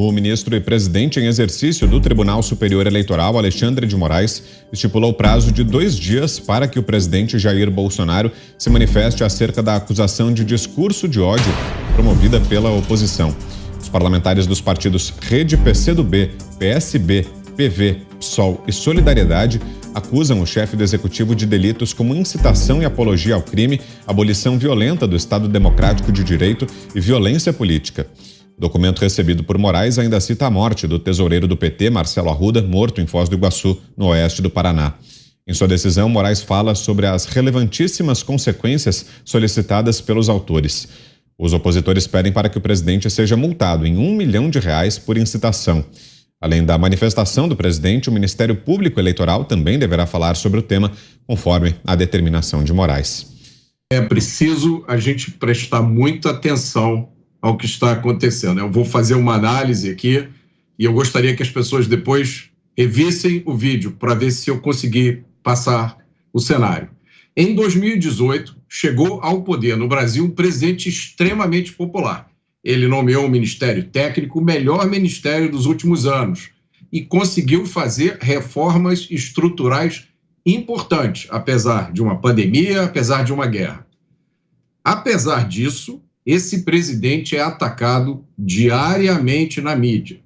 O ministro e presidente em exercício do Tribunal Superior Eleitoral, Alexandre de Moraes, estipulou prazo de 2 dias para que o presidente Jair Bolsonaro se manifeste acerca da acusação de discurso de ódio promovida pela oposição. Os parlamentares dos partidos Rede, PCdoB, PSB, PV, PSOL e Solidariedade acusam o chefe do executivo de delitos como incitação e apologia ao crime, abolição violenta do Estado Democrático de Direito e violência política. O documento recebido por Moraes ainda cita a morte do tesoureiro do PT, Marcelo Arruda, morto em Foz do Iguaçu, no oeste do Paraná. Em sua decisão, Moraes fala sobre as relevantíssimas consequências solicitadas pelos autores. Os opositores pedem para que o presidente seja multado em R$1 milhão por incitação. Além da manifestação do presidente, o Ministério Público Eleitoral também deverá falar sobre o tema, conforme a determinação de Moraes. É preciso a gente prestar muita atenção ao que está acontecendo. Eu vou fazer uma análise aqui e eu gostaria que as pessoas depois revissem o vídeo para ver se eu consegui passar o cenário. Em 2018, chegou ao poder no Brasil um presidente extremamente popular. Ele nomeou o Ministério Técnico, o melhor ministério dos últimos anos, e conseguiu fazer reformas estruturais importantes, apesar de uma pandemia, apesar de uma guerra. Apesar disso, esse presidente é atacado diariamente na mídia.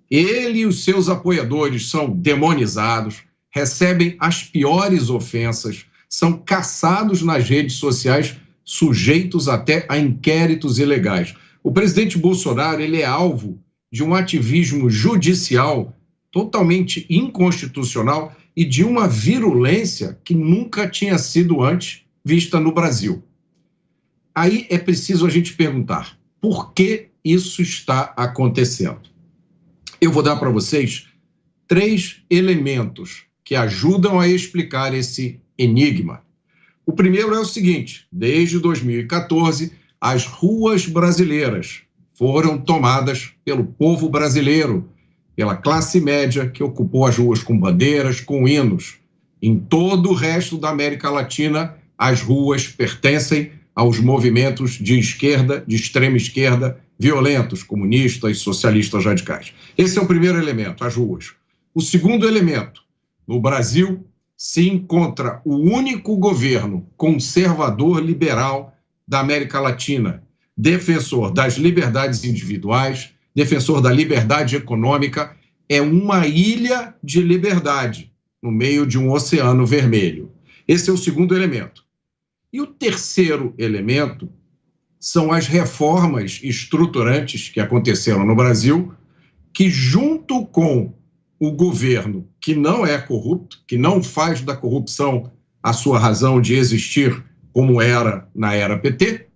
Ele e os seus apoiadores são demonizados, recebem as piores ofensas, são caçados nas redes sociais, sujeitos até a inquéritos ilegais. O presidente Bolsonaro, ele é alvo de um ativismo judicial totalmente inconstitucional e de uma virulência que nunca tinha sido antes vista no Brasil. Aí é preciso a gente perguntar, por que isso está acontecendo? Eu vou dar para vocês 3 elementos que ajudam a explicar esse enigma. O primeiro é o seguinte: desde 2014, as ruas brasileiras foram tomadas pelo povo brasileiro, pela classe média que ocupou as ruas com bandeiras, com hinos. Em todo o resto da América Latina, as ruas pertencem aos movimentos de esquerda, de extrema esquerda, violentos, comunistas, socialistas radicais. Esse é o primeiro elemento, as ruas. O segundo elemento: no Brasil se encontra o único governo conservador liberal da América Latina, defensor das liberdades individuais, defensor da liberdade econômica, é uma ilha de liberdade no meio de um oceano vermelho. Esse é o segundo elemento. E o terceiro elemento são as reformas estruturantes que aconteceram no Brasil, que junto com o governo que não é corrupto, que não faz da corrupção a sua razão de existir como era na era PT,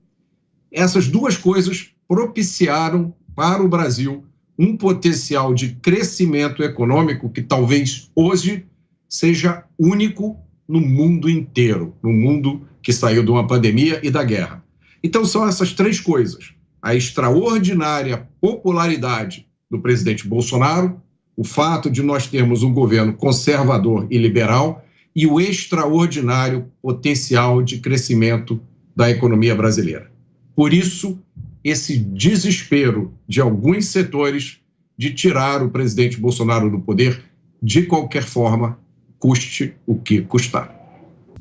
essas duas coisas propiciaram para o Brasil um potencial de crescimento econômico que talvez hoje seja único no mundo inteiro, no mundo que saiu de uma pandemia e da guerra. Então são essas 3 coisas: a extraordinária popularidade do presidente Bolsonaro, o fato de nós termos um governo conservador e liberal e o extraordinário potencial de crescimento da economia brasileira. Por isso, esse desespero de alguns setores de tirar o presidente Bolsonaro do poder de qualquer forma, custe o que custar.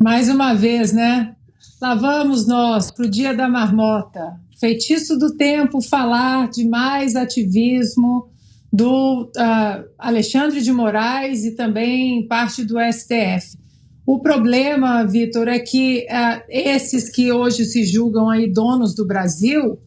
Mais uma vez, né? Lá vamos nós para o dia da marmota. Feitiço do tempo falar de mais ativismo do Alexandre de Moraes e também parte do STF. O problema, Vitor, é que esses que hoje se julgam aí donos do Brasil,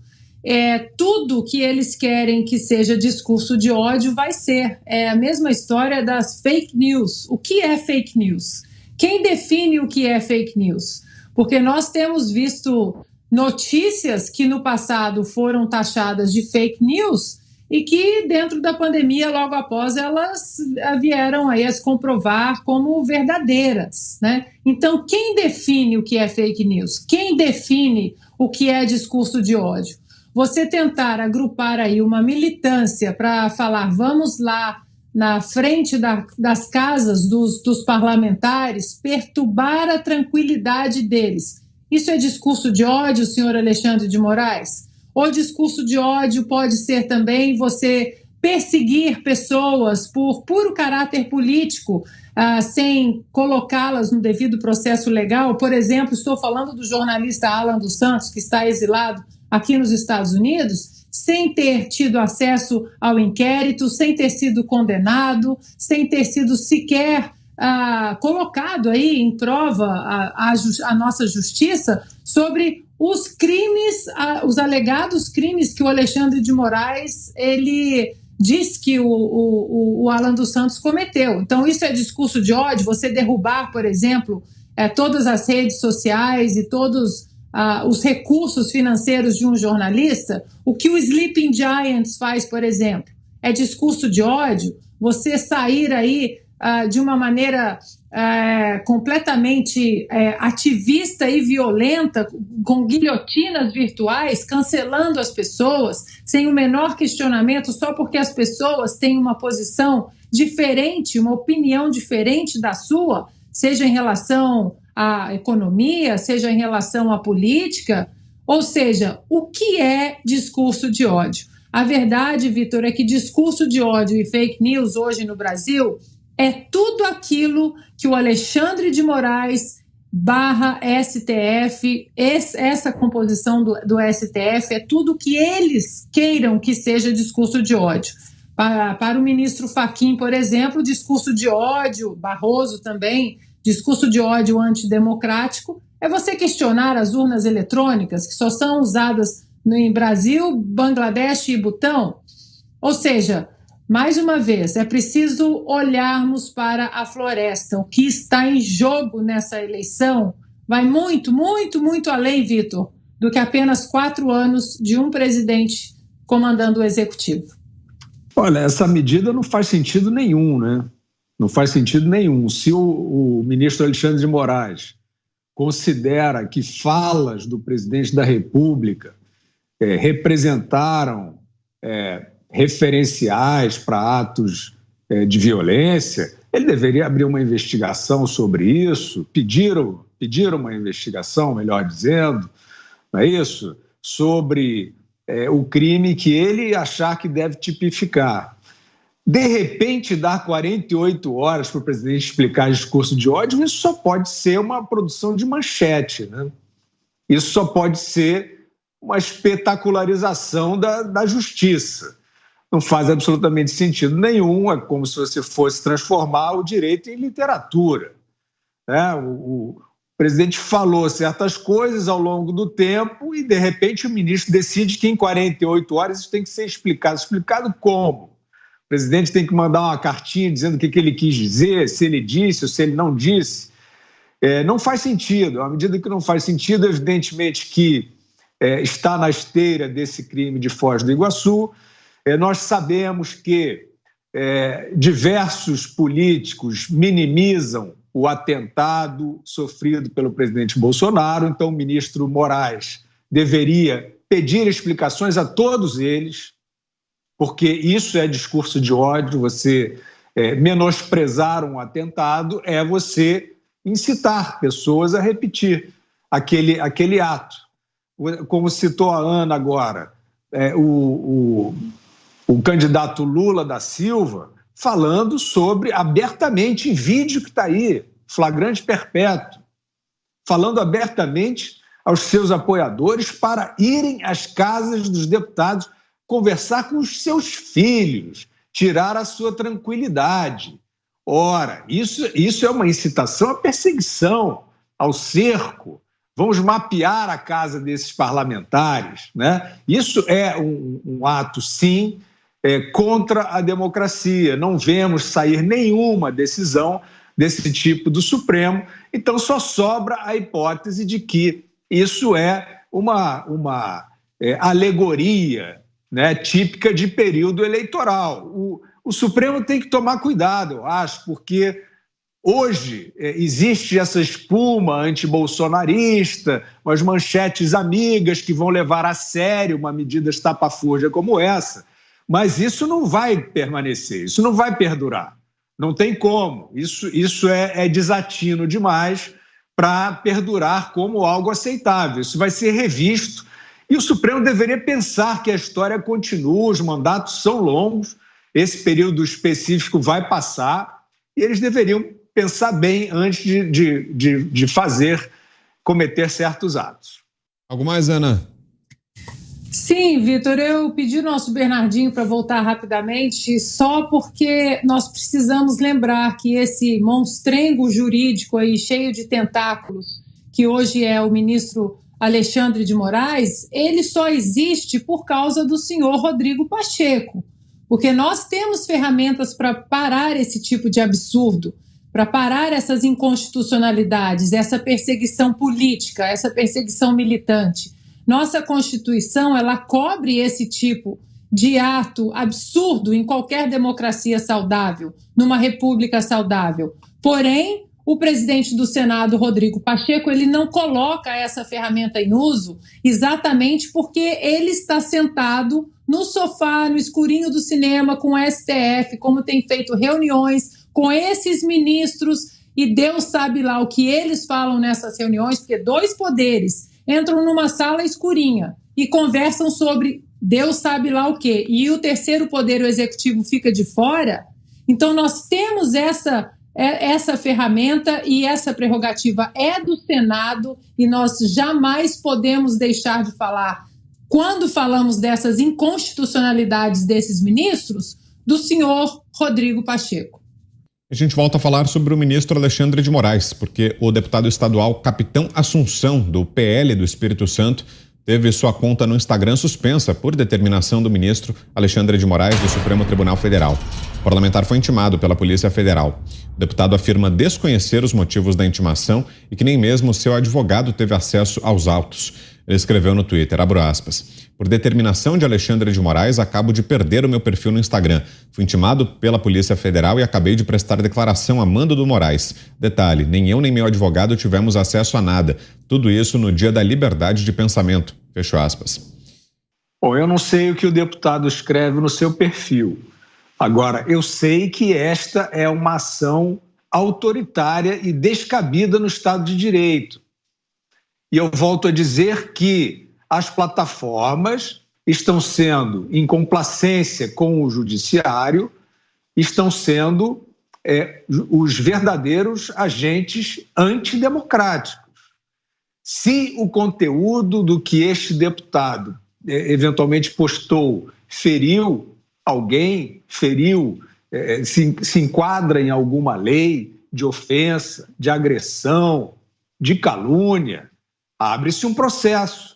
tudo que eles querem que seja discurso de ódio vai ser. É a mesma história das fake news. O que é fake news? Quem define o que é fake news? Porque nós temos visto notícias que no passado foram taxadas de fake news e que dentro da pandemia, logo após, elas vieram aí a se comprovar como verdadeiras, né? Então, quem define o que é fake news? Quem define o que é discurso de ódio? Você tentar agrupar aí uma militância para falar, vamos lá na frente das casas dos parlamentares, perturbar a tranquilidade deles. Isso é discurso de ódio, senhor Alexandre de Moraes? Ou discurso de ódio pode ser também você perseguir pessoas por puro caráter político, sem colocá-las no devido processo legal. Por exemplo, estou falando do jornalista Alan dos Santos, que está exilado aqui nos Estados Unidos, sem ter tido acesso ao inquérito, sem ter sido condenado, sem ter sido sequer colocado aí em prova a nossa justiça sobre os crimes, os alegados crimes que o Alexandre de Moraes, ele diz que o Alan dos Santos cometeu. Então, isso é discurso de ódio, você derrubar, por exemplo, todas as redes sociais e todos os recursos financeiros de um jornalista. O que o Sleeping Giants faz, por exemplo, é discurso de ódio. Você sair aí de uma maneira completamente ativista e violenta, com guilhotinas virtuais, cancelando as pessoas, sem o menor questionamento, só porque as pessoas têm uma posição diferente, uma opinião diferente da sua, seja em relação à economia, seja em relação à política. Ou seja, o que é discurso de ódio? A verdade, Vitor, é que discurso de ódio e fake news hoje no Brasil é tudo aquilo que o Alexandre de Moraes /STF, essa composição do STF, é tudo que eles queiram que seja discurso de ódio. Para o ministro Fachin, por exemplo, discurso de ódio, Barroso também, discurso de ódio antidemocrático, é você questionar as urnas eletrônicas, que só são usadas em Brasil, Bangladesh e Butão. Ou seja, mais uma vez, é preciso olharmos para a floresta. O que está em jogo nessa eleição vai muito, muito, muito além, Vitor, do que apenas 4 anos de um presidente comandando o executivo. Olha, essa medida não faz sentido nenhum, né? Não faz sentido nenhum. Se o ministro Alexandre de Moraes considera que falas do presidente da República representaram referenciais para atos de violência, ele deveria abrir uma investigação sobre isso, pediram uma investigação, melhor dizendo, não é isso? Sobre o crime que ele achar que deve tipificar. De repente, dar 48 horas para o presidente explicar discurso de ódio, isso só pode ser uma produção de manchete, né? Isso só pode ser uma espetacularização da justiça. Não faz absolutamente sentido nenhum, é como se você fosse transformar o direito em literatura. O presidente falou certas coisas ao longo do tempo e, de repente, o ministro decide que em 48 horas isso tem que ser explicado. Explicado como? O presidente tem que mandar uma cartinha dizendo o que ele quis dizer, se ele disse ou se ele não disse. Não faz sentido. À medida que não faz sentido, evidentemente que está na esteira desse crime de Foz do Iguaçu. Nós sabemos que diversos políticos minimizam o atentado sofrido pelo presidente Bolsonaro, então o ministro Moraes deveria pedir explicações a todos eles, porque isso é discurso de ódio. Você menosprezar um atentado é você incitar pessoas a repetir aquele ato. Como citou a Ana agora, o candidato Lula da Silva falando sobre, abertamente, em vídeo que está aí, flagrante perpétuo, falando abertamente aos seus apoiadores para irem às casas dos deputados conversar com os seus filhos, tirar a sua tranquilidade. Ora, isso é uma incitação à perseguição, ao cerco. Vamos mapear a casa desses parlamentares, né? Isso é um ato, sim, contra a democracia. Não vemos sair nenhuma decisão desse tipo do Supremo, então só sobra a hipótese de que isso é uma alegoria, né, típica de período eleitoral. O Supremo tem que tomar cuidado, eu acho, porque hoje existe essa espuma antibolsonarista, umas manchetes amigas que vão levar a sério uma medida estapafúrdia como essa, mas isso não vai permanecer, isso não vai perdurar, não tem como. Isso é desatino demais para perdurar como algo aceitável. Isso vai ser revisto e o Supremo deveria pensar que a história continua, os mandatos são longos esse período específico vai passar e eles deveriam pensar bem antes de cometer certos atos. Algo mais, Ana? Sim, Vitor, eu pedi o nosso Bernardinho para voltar rapidamente só porque nós precisamos lembrar que esse monstrengo jurídico aí cheio de tentáculos, que hoje é o ministro Alexandre de Moraes, ele só existe por causa do senhor Rodrigo Pacheco, porque nós temos ferramentas para parar esse tipo de absurdo, para parar essas inconstitucionalidades, essa perseguição política, essa perseguição militante. Nossa Constituição, ela cobre esse tipo de ato absurdo em qualquer democracia saudável, numa república saudável. Porém, o presidente do Senado, Rodrigo Pacheco, ele não coloca essa ferramenta em uso exatamente porque ele está sentado no sofá, no escurinho do cinema, com o STF, como tem feito reuniões com esses ministros, e Deus sabe lá o que eles falam nessas reuniões, porque dois poderes entram numa sala escurinha e conversam sobre Deus sabe lá o quê, e o terceiro poder, o executivo, fica de fora. Então nós temos essa ferramenta e essa prerrogativa é do Senado e nós jamais podemos deixar de falar, quando falamos dessas inconstitucionalidades desses ministros, do senhor Rodrigo Pacheco. A gente volta a falar sobre o ministro Alexandre de Moraes, porque o deputado estadual Capitão Assunção, do PL do Espírito Santo, teve sua conta no Instagram suspensa por determinação do ministro Alexandre de Moraes, do Supremo Tribunal Federal. O parlamentar foi intimado pela Polícia Federal. O deputado afirma desconhecer os motivos da intimação e que nem mesmo seu advogado teve acesso aos autos. Ele escreveu no Twitter, abro aspas, por determinação de Alexandre de Moraes, acabo de perder o meu perfil no Instagram. Fui intimado pela Polícia Federal e acabei de prestar declaração a mando do Moraes. Detalhe, nem eu nem meu advogado tivemos acesso a nada. Tudo isso no dia da liberdade de pensamento. Fecho aspas. Bom, eu não sei o que o deputado escreve no seu perfil. Agora, eu sei que esta é uma ação autoritária e descabida no Estado de Direito. E eu volto a dizer que as plataformas estão sendo, em complacência com o judiciário, estão sendo os verdadeiros agentes antidemocráticos. Se o conteúdo do que este deputado eventualmente postou feriu alguém, se enquadra em alguma lei de ofensa, de agressão, de calúnia, abre-se um processo.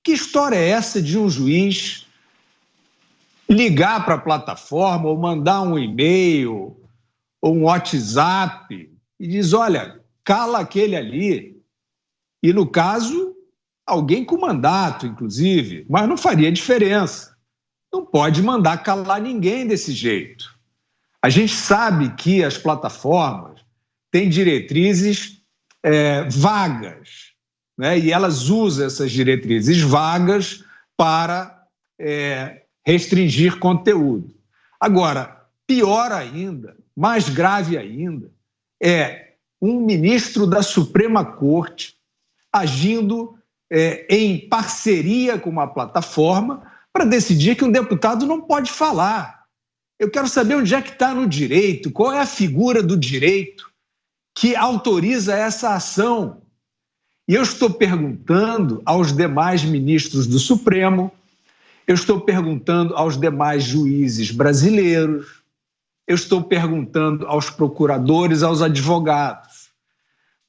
Que história é essa de um juiz ligar para a plataforma ou mandar um e-mail ou um WhatsApp e diz, olha, cala aquele ali? E, no caso, alguém com mandato, inclusive, mas não faria diferença. Não pode mandar calar ninguém desse jeito. A gente sabe que as plataformas têm diretrizes vagas, né? E elas usam essas diretrizes vagas para restringir conteúdo. Agora, pior ainda, mais grave ainda, é um ministro da Suprema Corte agindo em parceria com uma plataforma para decidir que um deputado não pode falar. Eu quero saber onde é que está no direito, qual é a figura do direito que autoriza essa ação. E eu estou perguntando aos demais ministros do Supremo, eu estou perguntando aos demais juízes brasileiros, eu estou perguntando aos procuradores, aos advogados.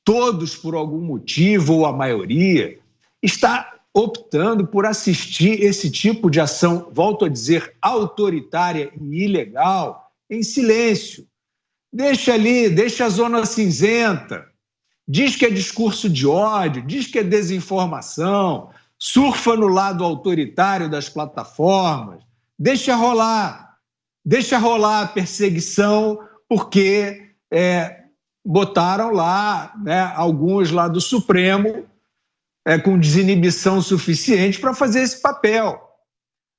Todos, por algum motivo, ou a maioria, está optando por assistir esse tipo de ação, volto a dizer, autoritária e ilegal, em silêncio. Deixa ali, deixa a zona cinzenta. Diz que é discurso de ódio, diz que é desinformação, surfa no lado autoritário das plataformas, deixa rolar a perseguição, porque botaram lá, né, alguns lá do Supremo com desinibição suficiente para fazer esse papel.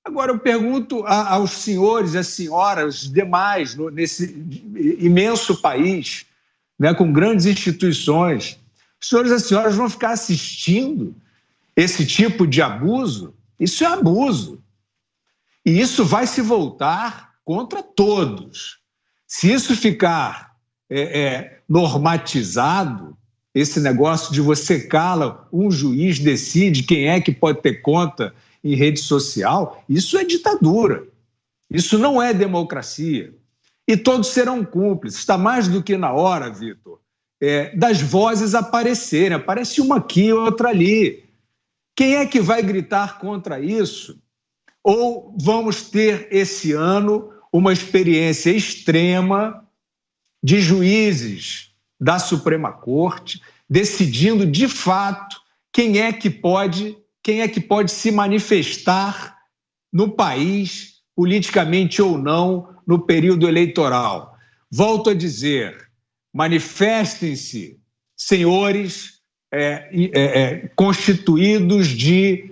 Agora, eu pergunto aos senhores e às senhoras demais nesse imenso país, né, com grandes instituições, os senhores e as senhoras vão ficar assistindo esse tipo de abuso? Isso é abuso. E isso vai se voltar contra todos. Se isso ficar normatizado, esse negócio de você cala, um juiz decide quem é que pode ter conta em rede social, isso é ditadura. Isso não é democracia. E todos serão cúmplices. Está mais do que na hora, Vitor, das vozes aparecerem. Aparece uma aqui, outra ali. Quem é que vai gritar contra isso? Ou vamos ter esse ano uma experiência extrema de juízes da Suprema Corte decidindo de fato quem é que pode se manifestar no país, politicamente ou não, no período eleitoral. Volto a dizer, manifestem-se, senhores constituídos de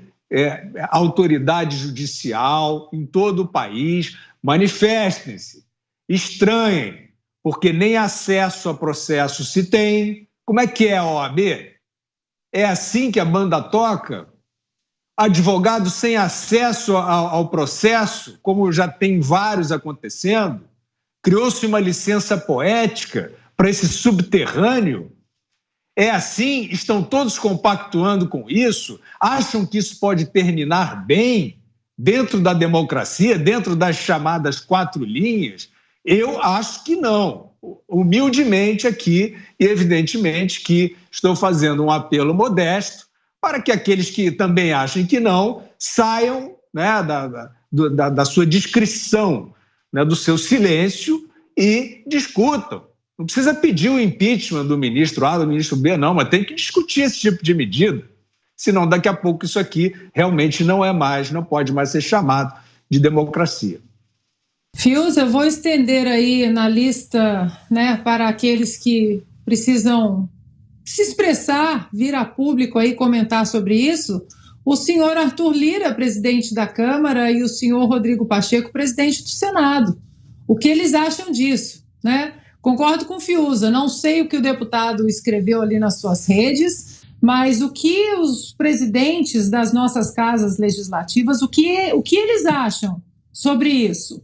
autoridade judicial em todo o país, manifestem-se, estranhem, porque nem acesso a processo se tem. Como é que é a OAB? É assim que a banda toca? Advogado sem acesso ao processo, como já tem vários acontecendo? Criou-se uma licença poética para esse subterrâneo? É assim? Estão todos compactuando com isso? Acham que isso pode terminar bem dentro da democracia, dentro das chamadas 4 linhas? Eu acho que não. Humildemente aqui, e evidentemente que estou fazendo um apelo modesto para que aqueles que também achem que não saiam, né, da sua discrição, né, do seu silêncio e discutam. Não precisa pedir o impeachment do ministro A, do ministro B, não, mas tem que discutir esse tipo de medida. Senão, daqui a pouco, isso aqui realmente não pode mais ser chamado de democracia. Fiuza, eu vou estender aí na lista, né, para aqueles que precisam se expressar, vir a público aí comentar sobre isso, o senhor Arthur Lira, presidente da Câmara, e o senhor Rodrigo Pacheco, presidente do Senado. O que eles acham disso, né? Concordo com o Fiuza, não sei o que o deputado escreveu ali nas suas redes, mas o que os presidentes das nossas casas legislativas, o que eles acham sobre isso?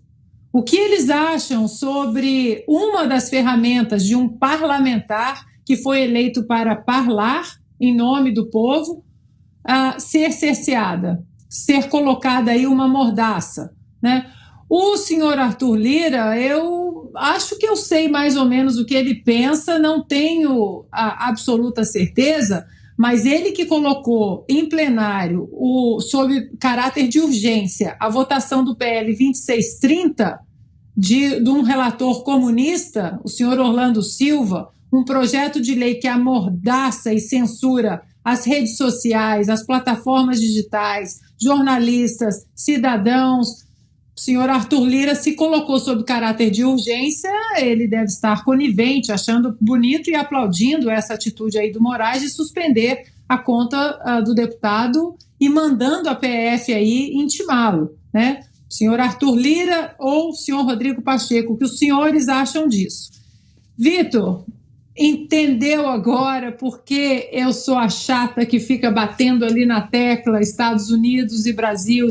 O que eles acham sobre uma das ferramentas de um parlamentar que foi eleito para parlar em nome do povo, ser cerceada, ser colocada aí uma mordaça, né? O senhor Arthur Lira, eu acho que eu sei mais ou menos o que ele pensa, não tenho a absoluta certeza, mas ele que colocou em plenário, sob caráter de urgência, a votação do PL 2630, de um relator comunista, o senhor Orlando Silva, um projeto de lei que amordaça e censura as redes sociais, as plataformas digitais, jornalistas, cidadãos. O senhor Arthur Lira se colocou sob caráter de urgência, ele deve estar conivente, achando bonito e aplaudindo essa atitude aí do Moraes de suspender a conta do deputado e mandando a PF aí intimá-lo, né? O senhor Arthur Lira ou o senhor Rodrigo Pacheco, o que os senhores acham disso? Vitor, entendeu agora porque eu sou a chata que fica batendo ali na tecla Estados Unidos e Brasil,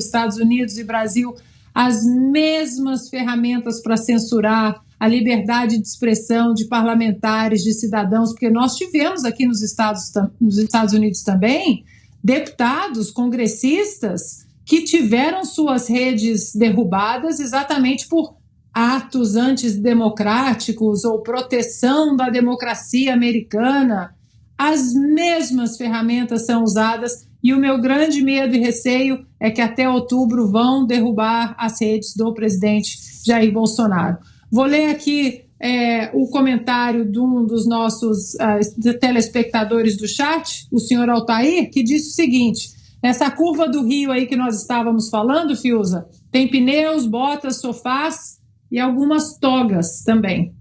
as mesmas ferramentas para censurar a liberdade de expressão de parlamentares, de cidadãos, porque nós tivemos aqui nos Estados Unidos também deputados, congressistas, que tiveram suas redes derrubadas exatamente por atos antidemocráticos ou proteção da democracia americana. As mesmas ferramentas são usadas e o meu grande medo e receio é que até outubro vão derrubar as redes do presidente Jair Bolsonaro. Vou ler aqui o comentário de um dos nossos telespectadores do chat, o senhor Altair, que disse o seguinte: essa curva do Rio aí que nós estávamos falando, Fiuza, tem pneus, botas, sofás e algumas togas também.